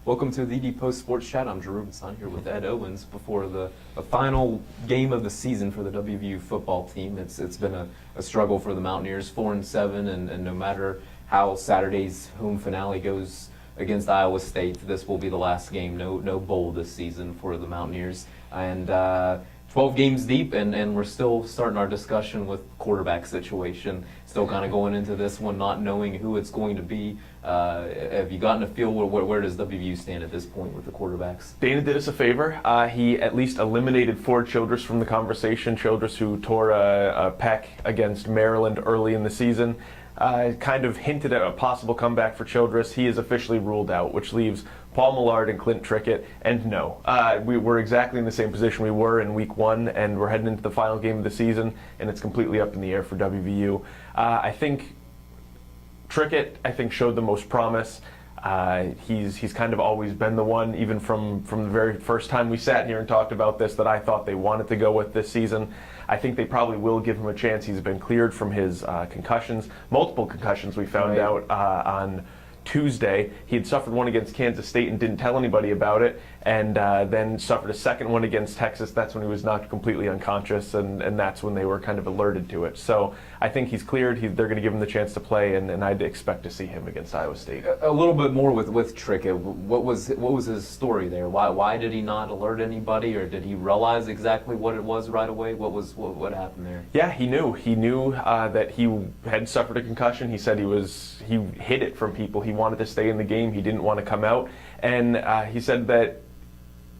Welcome to the Post Sports Chat. I'm Rubenstein here with Ed Owens before the final game of the season for the WVU football team. It's been a struggle for the Mountaineers, 4-7, and no matter how Saturday's home finale goes against Iowa State, this will be the last game. No bowl this season for the Mountaineers. And 12 games deep, and we're still starting our discussion with quarterback situation. Still kind of going into this one not knowing who it's going to be. Have you gotten a feel where does WVU stand at this point with the quarterbacks? Dana did us a favor. He at least eliminated 4 Childress from the conversation. Childress, who tore a pec against Maryland early in the season. Kind of hinted at a possible comeback for Childress. He is officially ruled out, which leaves Paul Millard and Clint Trickett. And no, we're exactly in the same position we were in week 1, and we're heading into the final game of the season, and it's completely up in the air for WVU. I think Trickett, showed the most promise. He's kind of always been the one, even from the very first time we sat here and talked about this, that I thought they wanted to go with this season. I think they probably will give him a chance. He's been cleared from his concussions, multiple concussions we found out on Tuesday. He had suffered one against Kansas State and didn't tell anybody about it, and then suffered a second one against Texas. That's when he was knocked completely unconscious, and that's when they were kind of alerted to it. So I think he's cleared. They're going to give him the chance to play, and I'd expect to see him against Iowa State. A little bit more with Trickett. What was his story there? Why did he not alert anybody, or did he realize exactly what it was right away? What happened there? Yeah, he knew. He knew that he had suffered a concussion. He said he hid it from people. He wanted to stay in the game. He didn't want to come out, and he said that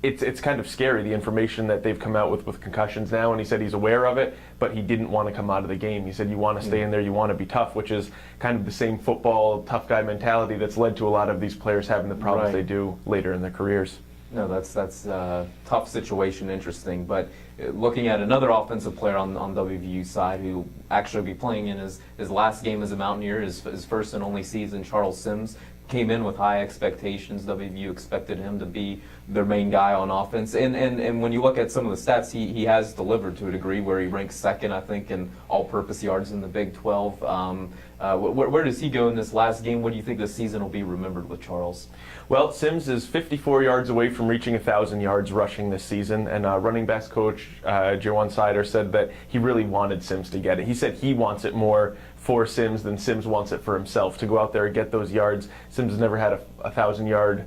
it's kind of scary, the information that they've come out with concussions now, and he said he's aware of it, but he didn't want to come out of the game. He said you want to stay in there, you want to be tough, which is kind of the same football tough guy mentality that's led to a lot of these players having the problems they do later in their careers. No, that's a tough situation, interesting. But looking at another offensive player on WVU side who actually be playing in his last game as a Mountaineer, his first and only season, Charles Sims, came in with high expectations. WVU expected him to be their main guy on offense. And when you look at some of the stats, he has delivered to a degree where he ranks second, I think, in all-purpose yards in the Big 12. Where does he go in this last game? What do you think this season will be remembered with Charles? Well, Sims is 54 yards away from reaching 1,000 yards rushing this season, and running backs coach Jawan Sider said that he really wanted Sims to get it. He said he wants it more for Sims than Sims wants it for himself, to go out there and get those yards. Sims has never had a 1,000-yard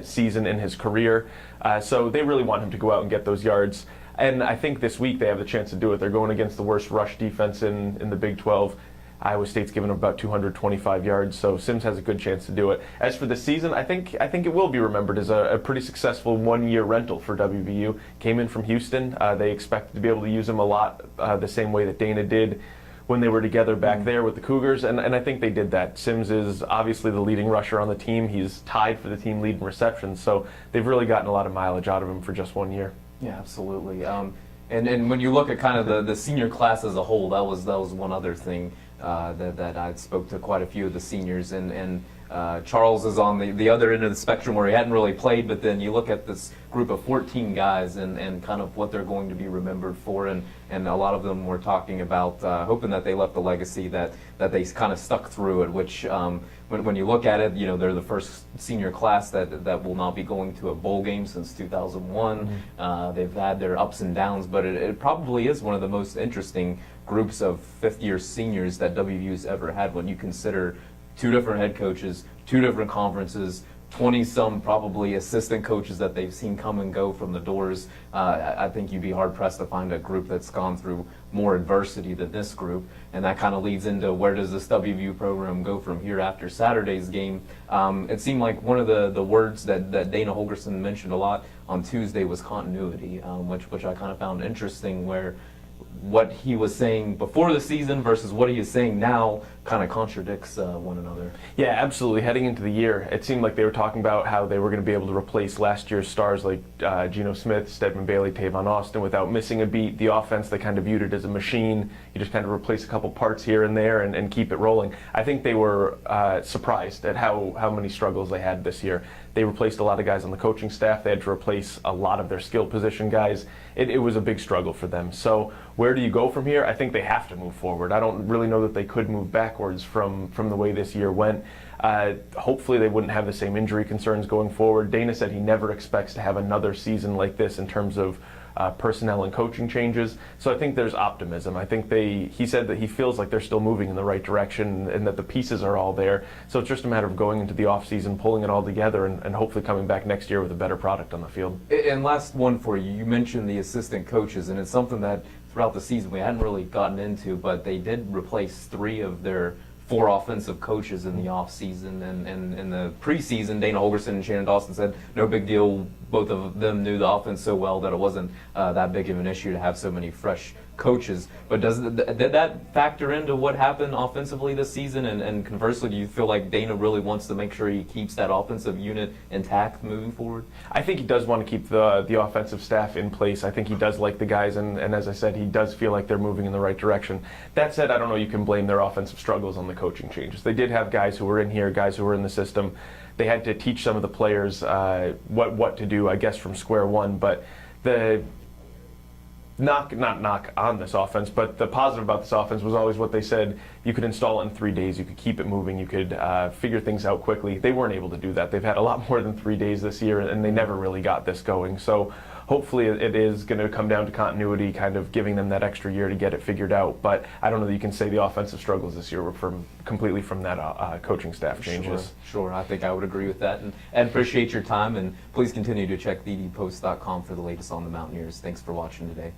season in his career, so they really want him to go out and get those yards. And I think this week they have the chance to do it. They're going against the worst rush defense in the Big 12. Iowa State's given him about 225 yards, so Sims has a good chance to do it. As for the season, I think it will be remembered as a pretty successful one-year rental for WVU. Came in from Houston. They expected to be able to use him a lot the same way that Dana did when they were together back there with the Cougars, and I think they did that. Sims is obviously the leading rusher on the team. He's tied for the team lead in receptions, so they've really gotten a lot of mileage out of him for just 1 year. Yeah, absolutely. And when you look at kind of the senior class as a whole, that was one other thing that I spoke to quite a few of the seniors, and Charles is on the other end of the spectrum where he hadn't really played, but then you look at this group of 14 guys and kind of what they're going to be remembered for, and a lot of them were talking about hoping that they left a legacy that they kind of stuck through it, which when you look at it, you know, they're the first senior class that will not be going to a bowl game since 2001. They've had their ups and downs, but it probably is one of the most interesting groups of fifth-year seniors that WVU's ever had when you consider 2 different head coaches, 2 different conferences, 20-some probably assistant coaches that they've seen come and go from the doors. I think you'd be hard-pressed to find a group that's gone through more adversity than this group, and that kind of leads into where does this WVU program go from here after Saturday's game. It seemed like one of the words that Dana Holgorsen mentioned a lot on Tuesday was continuity, which I kind of found interesting, where what he was saying before the season versus what he is saying now kind of contradicts one another. Yeah, absolutely. Heading into the year, it seemed like they were talking about how they were going to be able to replace last year's stars like Geno Smith, Stedman Bailey, Tavon Austin without missing a beat. The offense, they kind of viewed it as a machine. You just kind of replace a couple parts here and there and keep it rolling. I think they were surprised at how many struggles they had this year. They replaced a lot of guys on the coaching staff. They had to replace a lot of their skill position guys. It was a big struggle for them. So where do you go from here? I think they have to move forward. I don't really know that they could move backwards from the way this year went. Hopefully they wouldn't have the same injury concerns going forward. Dana said he never expects to have another season like this in terms of personnel and coaching changes. So I think there's optimism. I think he said that he feels like they're still moving in the right direction and that the pieces are all there. So it's just a matter of going into the offseason, pulling it all together, and hopefully coming back next year with a better product on the field. And last one for you. You mentioned the assistant coaches, and it's something that throughout the season we hadn't really gotten into, but they did replace 3 of their 4 offensive coaches in the offseason. And in the preseason, Dana Holgerson and Shannon Dawson said no big deal. Both of them knew the offense so well that it wasn't that big of an issue to have so many fresh coaches. But did that factor into what happened offensively this season? And conversely, do you feel like Dana really wants to make sure he keeps that offensive unit intact moving forward? I think he does want to keep the offensive staff in place. I think he does like the guys, and as I said, he does feel like they're moving in the right direction. That said, I don't know you can blame their offensive struggles on the coaching changes. They did have guys who were in here, guys who were in the system. They had to teach some of the players what to do, I guess, from square one. But the not knock on this offense, but the positive about this offense was always what they said. You could install it in 3 days. You could keep it moving. You could figure things out quickly. They weren't able to do that. They've had a lot more than 3 days this year, and they never really got this going. So hopefully it is going to come down to continuity, kind of giving them that extra year to get it figured out. But I don't know that you can say the offensive struggles this year were completely from that coaching staff changes. Sure. I think I would agree with that. And appreciate your time. And please continue to check thedpost.com for the latest on the Mountaineers. Thanks for watching today.